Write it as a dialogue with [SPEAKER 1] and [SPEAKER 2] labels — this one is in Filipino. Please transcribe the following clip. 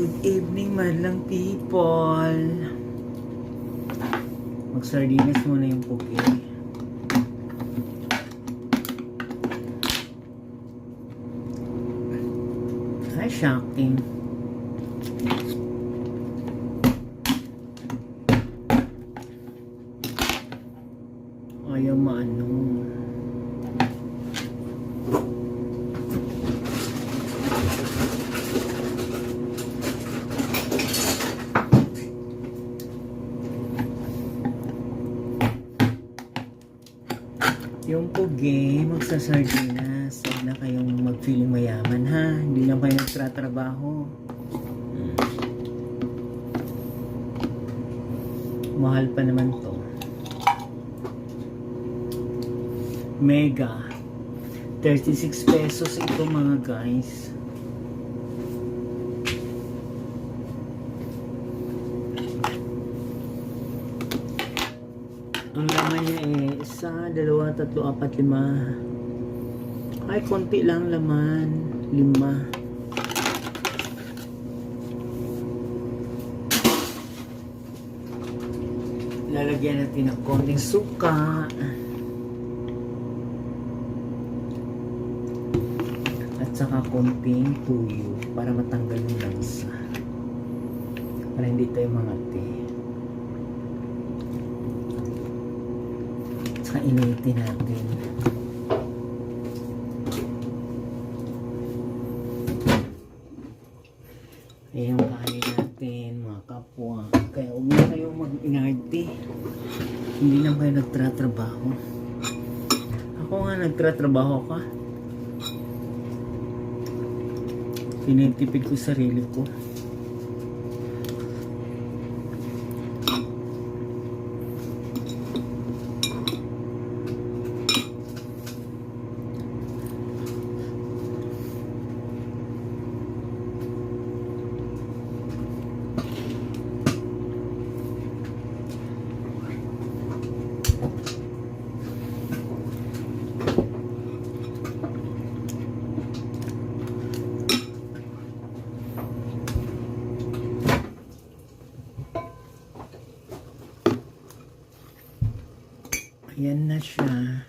[SPEAKER 1] Good evening, madlang people. Mag-sardinas muna yung puki. Ay, shocking. Ayaw maano. Yung pugi, magsasardinas. Huwag na kayong mag-feeling mayaman ha. Hindi lang kayo nagtratrabaho. Mahal pa naman to. Mega. 36 pesos ito mga guys. Ang laman niya isa, dalawa, tatlo, apat, lima. Ay, konti lang laman. 5. Lalagyan natin ng konting suka. At saka konting tuyo para matanggal yung lansa. Para hindi tayo mangati. Initin natin. Ayan yung kanin natin mga kapwa. Kaya huwag na kayong mag-inarte. Hindi lang kayo nagtratrabaho. Ako nga nagtratrabaho ka. Tinitipid ko sarili ko. Ayan na siya.